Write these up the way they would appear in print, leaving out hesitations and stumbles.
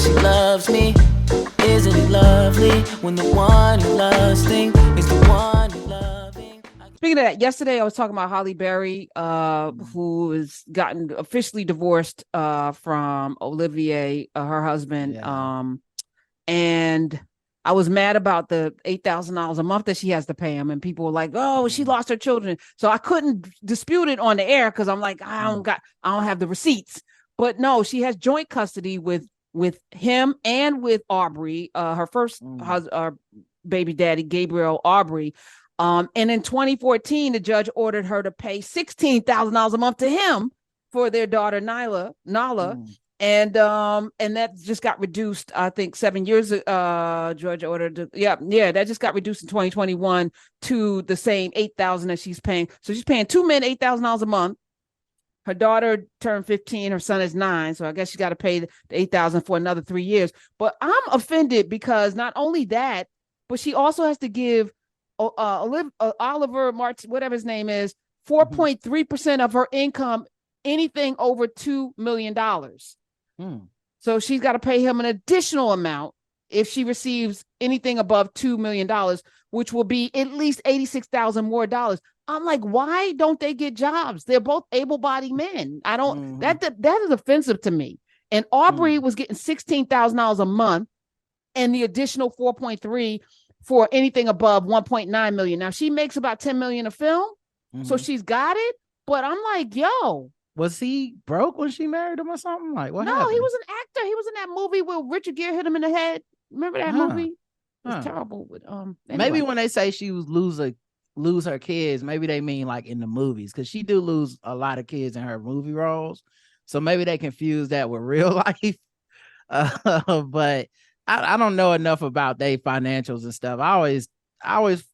she loves me. Isn't it lovely when the one you lusting is the one you're loving? Speaking of that, yesterday I was talking about Halle Berry, who has gotten officially divorced from Olivier, her husband. Yeah. And I was mad about the $8,000 a month that she has to pay him, and people were like, "Oh, she lost her children," so I couldn't dispute it on the air because I'm like, I don't have the receipts. But no, she has joint custody with him and with Aubrey, her first baby daddy, Gabriel Aubrey. And in 2014, the judge ordered her to pay $16,000 a month to him for their daughter Nala. And that just got reduced. I think 7 years. Judge ordered. That just got reduced in 2021 to the same $8,000 that she's paying. So she's paying two men $8,000 a month. Her daughter turned 15. Her son is 9. So I guess she got to pay the $8,000 for another 3 years. But I'm offended because not only that, but she also has to give Oliver Martin, whatever his name is, 4.3% of her income, anything over $2 million. So she's got to pay him an additional amount if she receives anything above $2 million, which will be at least $86,000 more dollars. I'm like, why don't they get jobs? They're both able-bodied men. I don't. That is offensive to me. And Aubrey was getting $16,000 a month, and the additional 4.3 for anything above 1.9 million. Now she makes about 10 million a film, so she's got it. But I'm like, yo. Was he broke when she married him or something? Like, what happened? No, he was an actor. He was in that movie where Richard Gere hit him in the head. Remember that movie? It was terrible. But, anyway. Maybe when they say she was lose her kids, maybe they mean like in the movies, because she do lose a lot of kids in her movie roles. So maybe they confuse that with real life. But I don't know enough about their financials and stuff. I always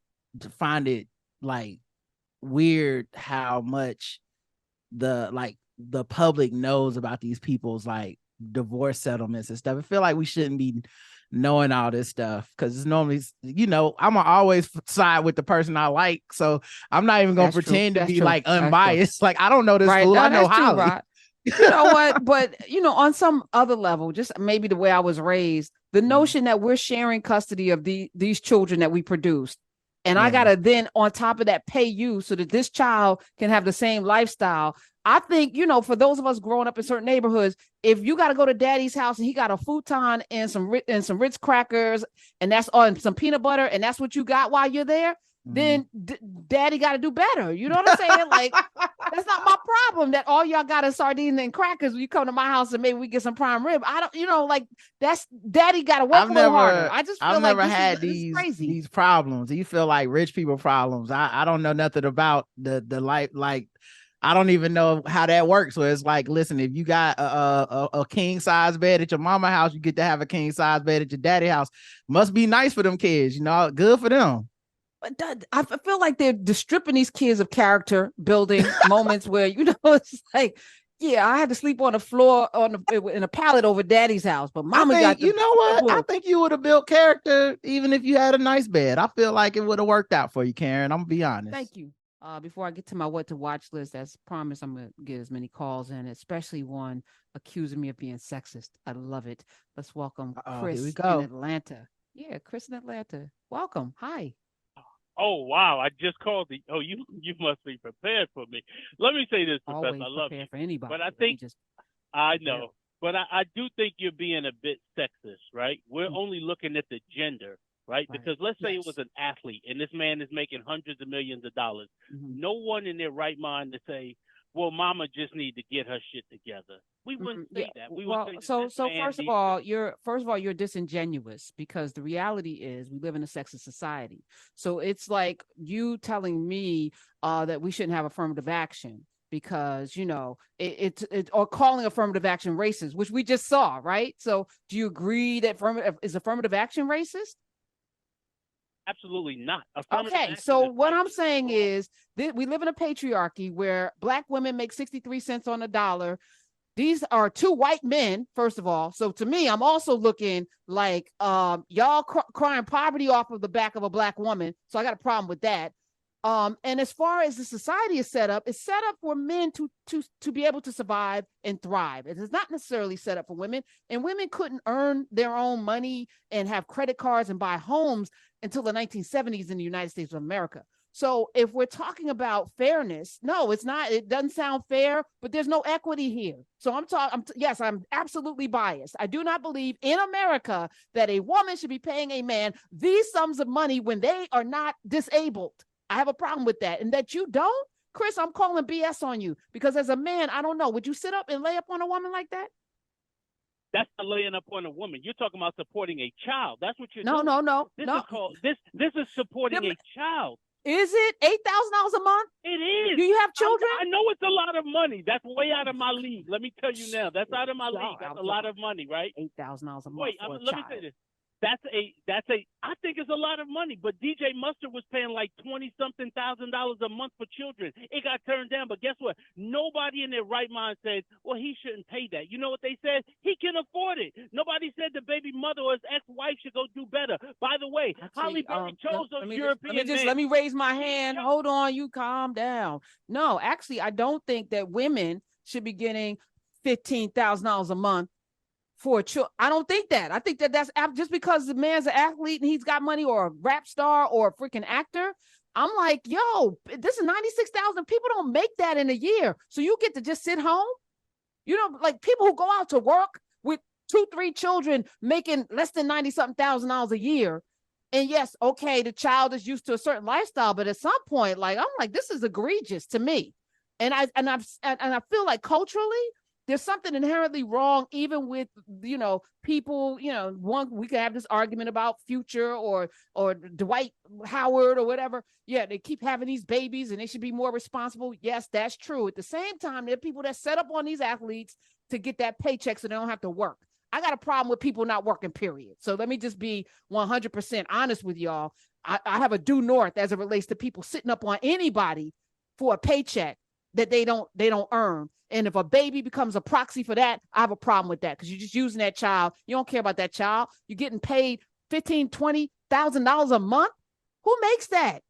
find it like weird how much the public knows about these people's like divorce settlements and stuff. I feel like we shouldn't be knowing all this stuff because it's normally, I'm gonna always side with the person I like, so I'm not even gonna pretend to be like unbiased. Like, I don't know this fool. I know Halle. Right. You know what? But on some other level, just maybe the way I was raised, the notion that we're sharing custody of these children that we produced. And I gotta then on top of that pay you so that this child can have the same lifestyle. I think, for those of us growing up in certain neighborhoods, if you got to go to daddy's house and he got a futon and some Ritz crackers and that's on some peanut butter and that's what you got while you're there, then daddy got to do better. You know what I'm saying? Like, that's not my problem that all y'all got is sardines and crackers when you come to my house and maybe we get some prime rib. I don't, like, that's daddy got to work a little harder. I just feel I've like never had these problems. You feel like rich people problems. I don't know nothing about the life. Like, I don't even know how that works. So it's like, listen, if you got a king size bed at your mama house, you get to have a king size bed at your daddy house. Must be nice for them kids, good for them. But I feel like they're stripping these kids of character building moments where, it's like, yeah, I had to sleep on the floor in a pallet over daddy's house, but mama got you know what? I think you would have built character even if you had a nice bed. I feel like it would have worked out for you, Karen. I'm gonna be honest. Thank you. Before I get to my what to watch list, as promised, I'm going to get as many calls in, especially one accusing me of being sexist. I love it. Let's welcome Chris in Atlanta. Yeah, Chris in Atlanta. Welcome. Hi. Oh, wow. I just called you must be prepared for me. Let me say this, Professor. Always I love you. for anybody. But I think, I know, but I do think you're being a bit sexist, right? We're only looking at the gender. Right? Because let's say it was an athlete and this man is making hundreds of millions of dollars. No one in their right mind to say, well, mama just need to get her shit together. We wouldn't say that. We would say first of all, you're disingenuous because the reality is we live in a sexist society. So it's like you telling me that we shouldn't have affirmative action because, it's or calling affirmative action racist, which we just saw, right? So do you agree that affirmative action racist? Absolutely not. Okay, so what I'm saying is that we live in a patriarchy where Black women make 63 cents on the dollar. These are two white men, first of all. So to me, I'm also looking like y'all crying poverty off of the back of a Black woman. So I got a problem with that. And as far as the society is set up, it's set up for men to be able to survive and thrive. It is not necessarily set up for women. And women couldn't earn their own money and have credit cards and buy homes until the 1970s in the United States of America. So if we're talking about fairness, no, it's not. It doesn't sound fair, but there's no equity here. So yes, I'm absolutely biased. I do not believe in America that a woman should be paying a man these sums of money when they are not disabled. I have a problem with that. And that you don't, Chris, I'm calling BS on you, because as a man, I don't know. Would you sit up and lay up on a woman like that? That's not laying up on a woman. You're talking about supporting a child. That's what you're doing. No. This is supporting a child. Is it $8,000 a month? It is. Do you have children? I know it's a lot of money. That's way out of my league. Let me tell you now. That's out of my league. That's a lot of money, right? $8,000 a month. Wait, let me say this. I think it's a lot of money, but DJ Mustard was paying like $20-something thousand a month for children. It got turned down, but guess what? Nobody in their right mind said, well, he shouldn't pay that. You know what they said? He can afford it. Nobody said the baby mother or his ex-wife should go do better. By the way, Halle Berry chose those European men. Let me raise my hand. Hold on, you calm down. No, actually, I don't think that women should be getting $15,000 a month for a child. I don't think that. I think that that's just because the man's an athlete and he's got money, or a rap star or a freaking actor. I'm like, yo, this is 96,000. People don't make that in a year. So you get to just sit home. You know, like people who go out to work with 2-3 children making less than 90-something thousand a year. And yes, okay, the child is used to a certain lifestyle, but at some point, like, I'm like, this is egregious to me. And I feel like culturally, there's something inherently wrong, even with, people, we can have this argument about Future or Dwight Howard or whatever. Yeah, they keep having these babies and they should be more responsible. Yes, that's true. At the same time, there are people that set up on these athletes to get that paycheck so they don't have to work. I got a problem with people not working, period. So let me just be 100% honest with y'all. I have a due north as it relates to people sitting up on anybody for a paycheck that they don't earn. And if a baby becomes a proxy for that, I have a problem with that, because you're just using that child. You don't care about that child. You're getting paid $15,000-$20,000 a month. Who makes that?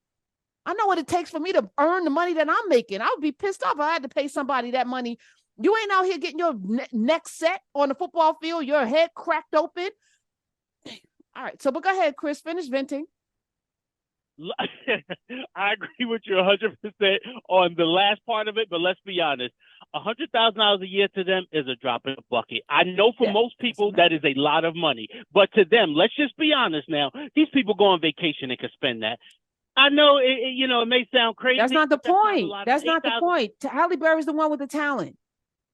I know what it takes for me to earn the money that I'm making. I would be pissed off if I had to pay somebody that money. You ain't out here getting your neck set on the football field, your head cracked open. All right, so but go ahead, Chris, finish venting. I agree with you 100% on the last part of it, but let's be honest. $100,000 a year to them is a drop in the bucket. I know for most people that is a lot of money, but to them, let's just be honest now. These people go on vacation and can spend that. I know it may sound crazy. That's not the point. That's not the point. Halle Berry's the one with the talent,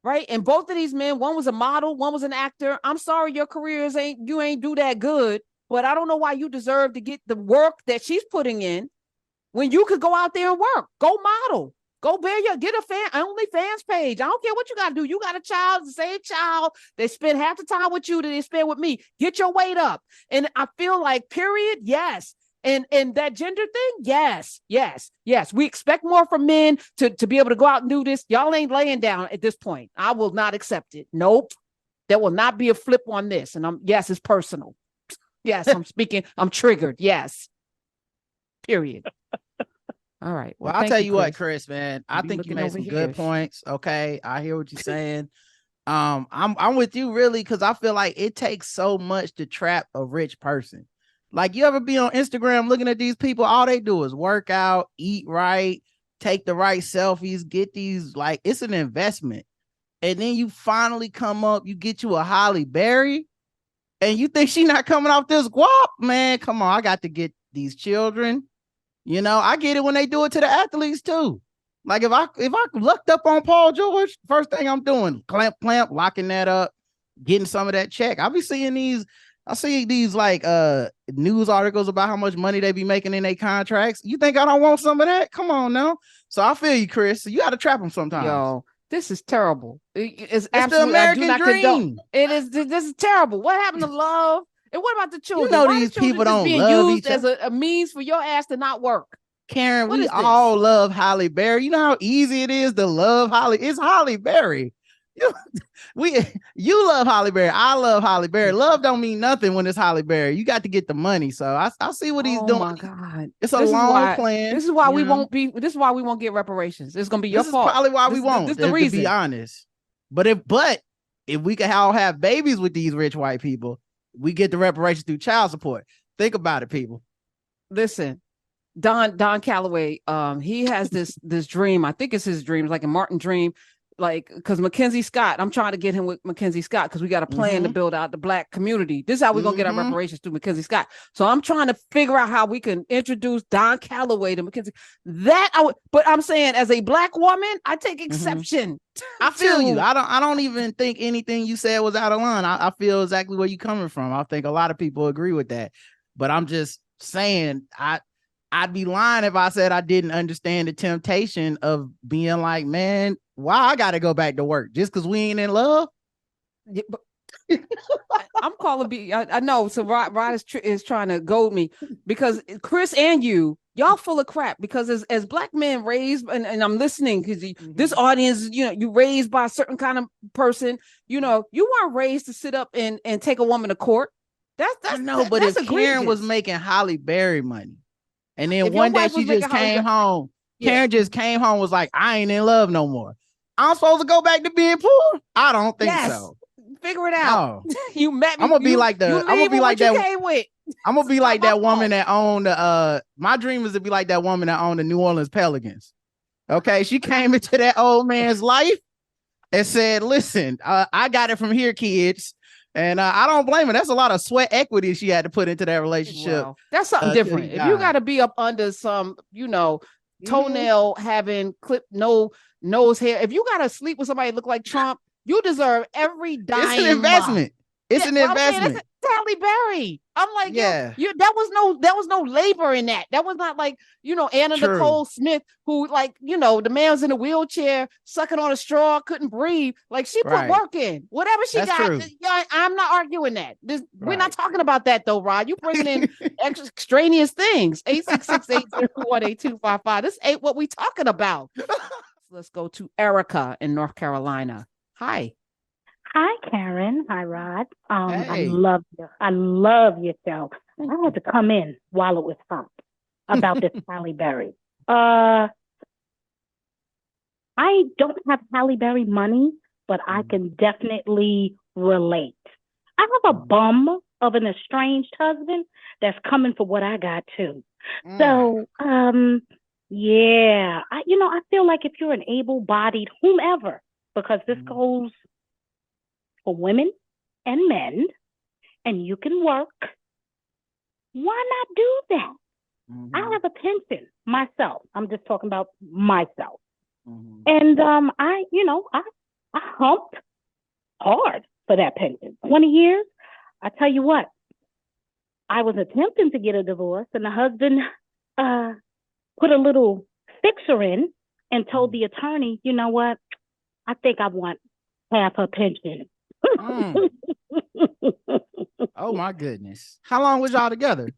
right? And both of these men, one was a model, one was an actor. I'm sorry, your careers ain't do that good. But I don't know why you deserve to get the work that she's putting in when you could go out there and work. Go model. Go get a OnlyFans page. I don't care what you got to do. You got a child, the same child. They spend half the time with you that they spend with me. Get your weight up. And I feel like, period, yes. And that gender thing, yes. We expect more from men to be able to go out and do this. Y'all ain't laying down at this point. I will not accept it. Nope. There will not be a flip on this. And it's personal. Yes, I'm triggered. Yes. Period. All right. Well, I'll tell you what, Chris, man, I think you made some good points. Okay. I hear what you're saying. I'm with you really, because I feel like it takes so much to trap a rich person. Like, you ever be on Instagram looking at these people, all they do is work out, eat right, take the right selfies, get these, like, it's an investment. And then you finally come up, you get you a Halle Berry. And you think she not coming off this guap? Man, come on. I got to get these children. I get it when they do it to the athletes too. Like if I looked up on Paul George, first thing I'm doing, clamp, locking that up, getting some of that check. I see these like news articles about how much money they be making in their contracts. You think I don't want some of that? Come on now. So I feel you, Chris. You got to trap them sometimes. Yo. This is terrible. It's the American dream. It is. This is terrible. What happened to love? And what about the children? These people don't love each other. As a means for your ass to not work. Karen, we all love Halle Berry. You know how easy it is to love Halle. It's Halle Berry. You love Halle Berry. I love Halle Berry. Love don't mean nothing when it's Halle Berry. You got to get the money. So I see what he's doing. Oh my God. It's a long plan. This is why we know? won't be, this is why we won't get reparations. It's gonna be your This fault. is probably why we won't. This is the reason. To be honest. But if we could all have babies with these rich white people, we get the reparations through child support. Think about it, people. Listen, Don Calloway, he has this dream. I think it's his dream, like a Martin dream, like because Mackenzie Scott. I'm trying to get him with Mackenzie Scott because we got a plan to build out the Black community. This is how we're gonna get our reparations through Mackenzie Scott. So I'm trying to figure out how we can introduce Don Calloway to Mackenzie. But I'm saying as a Black woman, I take exception. I feel you. I don't even think anything you said was out of line. I feel exactly where you're coming from. I think a lot of people agree with that. But I'm just saying, I'd be lying if I said I didn't understand the temptation of being like, man, why I got to go back to work just because we ain't in love? Yeah, but I'm calling B. I know. So Rod is trying to goad me because Chris and y'all full of crap because as Black men raised, and I'm listening because this audience, you raised by a certain kind of person, you weren't raised to sit up and take a woman to court. That's no, but if Karen was making Halle Berry money, and then one day she just came home, Karen just came home, was like, I ain't in love no more. I'm supposed to go back to being poor? I don't think so. Figure it out. No. You met me. I'm gonna be like that. I'm gonna be like that woman that owned my dream is to be like that woman that owned the New Orleans Pelicans. Okay, she came into that old man's life and said, listen, I got it from here, kids. And I don't blame her. That's a lot of sweat equity she had to put into that relationship. Wow. That's something different. If you got to be up under some, toenail having clipped nose hair, if you got to sleep with somebody that look like Trump, you deserve every dime. It's an investment. It's an investment. It's Halle Berry. I'm like, that was no labor in that. That was not like, Anna Nicole Smith, who the man was in a wheelchair, sucking on a straw, couldn't breathe. Like she put work in. Whatever she got, I'm not arguing that. We're not talking about that though, Rod. You bringing in extraneous things. 866-801-8255. This ain't what we talking about. Let's go to Erica in North Carolina. Hi. Hi, Karen. Hi, Rod. Hey. I love your show. I had to come in while it was hot about this Halle Berry. I don't have Halle Berry money, but I can definitely relate. I have a bum of an estranged husband that's coming for what I got too. So, yeah, I feel like if you're an able-bodied whomever, because this goes for women and men, and you can work, why not do that? I have a pension myself. I'm just talking about myself. And I humped hard for that pension. 20 years. I tell you what, I was attempting to get a divorce, and the husband put a little fixer in and told the attorney, you know what? I think I want half her pension. Oh my goodness. How long was y'all together?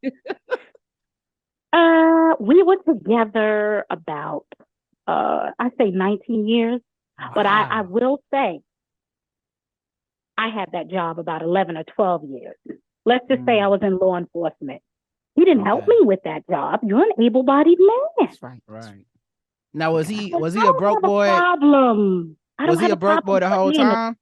We were together about I say 19 years. Wow. But I will say I had that job about 11 or 12 years. Let's just say I was in law enforcement. He didn't help me with that job. You're an able-bodied man. That's right. Right. Now was he a broke boy? Problem. Was he a broke boy the whole time?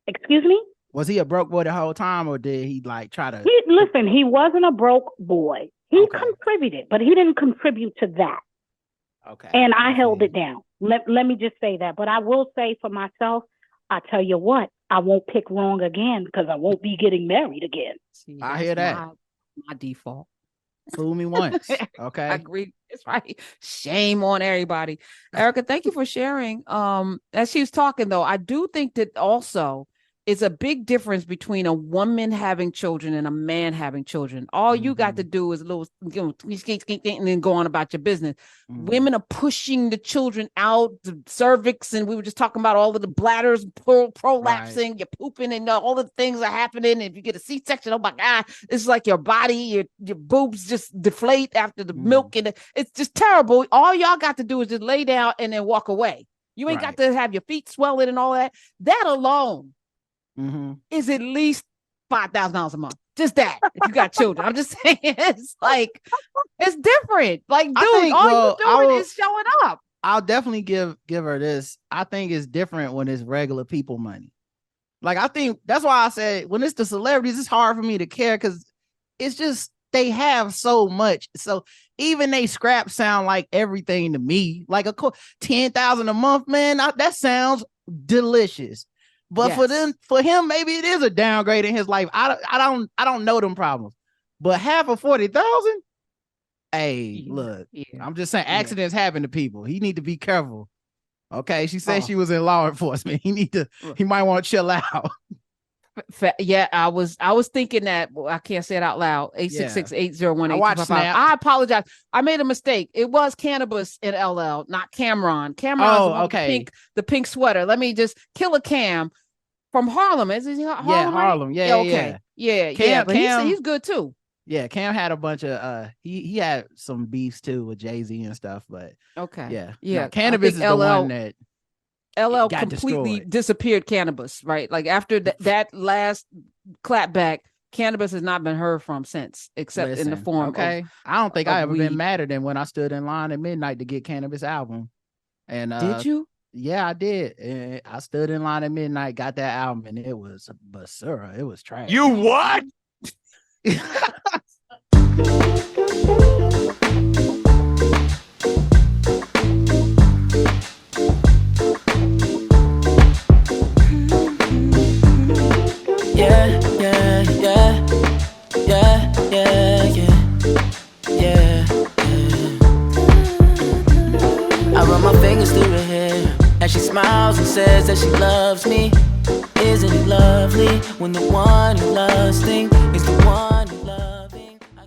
Excuse me? Was he a broke boy the whole time, or did he try to? Listen, he wasn't a broke boy. He contributed, but he didn't contribute to that. Okay. And I held it down. Let me just say that. But I will say for myself, I tell you what, I won't pick wrong again because I won't be getting married again. See, I hear that. My default. Fool me once. Okay. I agree. It's right. Shame on everybody. Erica, thank you for sharing. As she was talking though, I do think that also it's a big difference between a woman having children and a man having children. All you got to do is a little, and then go on about your business. Women are pushing the children out, the cervix, and we were just talking about all of the bladders prolapsing, you're pooping, and all the things are happening. If you get a C-section, oh my God, it's like your body, your boobs just deflate after the milk, and it's just terrible. All y'all got to do is just lay down and then walk away. You ain't got to have your feet swelling and all that. That alone is at least $5,000 a month. Just that. If you got children, I'm just saying, it's like it's different. Like, dude, all you're doing is showing up. I'll definitely give her this. I think it's different when it's regular people money. Like, I think that's why I said when it's the celebrities, it's hard for me to care because it's just they have so much. So even they scrap sound like everything to me. Like, of course, $10,000 a month, man. That sounds delicious. But for him, maybe it is a downgrade in his life. I don't know them problems. But half of 40,000. Hey, look, I'm just saying accidents happen to people. He need to be careful. Okay, she said she was in law enforcement. He might want to chill out. Yeah, I was thinking that. Well, I can't say it out loud. 866-801-8255. I apologize. I made a mistake. It was Cannabis in LL, not Cameron. Cameron's the pink sweater. Let me just kill a Cam from Harlem. Is he Harlem? Yeah, Harlem. Right? Yeah, okay. Yeah. But he's good too. Yeah, Cam had a bunch of he had some beefs too with Jay-Z and stuff, but yeah. No, Cannabis is the one that LL completely disappeared. Cannabis, right? Like after that last clapback, Cannabis has not been heard from since, except in the form of I don't think I ever been madder than when I stood in line at midnight to get Cannabis album. And did you? Yeah, I did. And I stood in line at midnight, got that album, and it was basura. It was trash. You what? I run my fingers through her hair as she smiles and says that she loves me. Isn't it lovely when the one you love thinks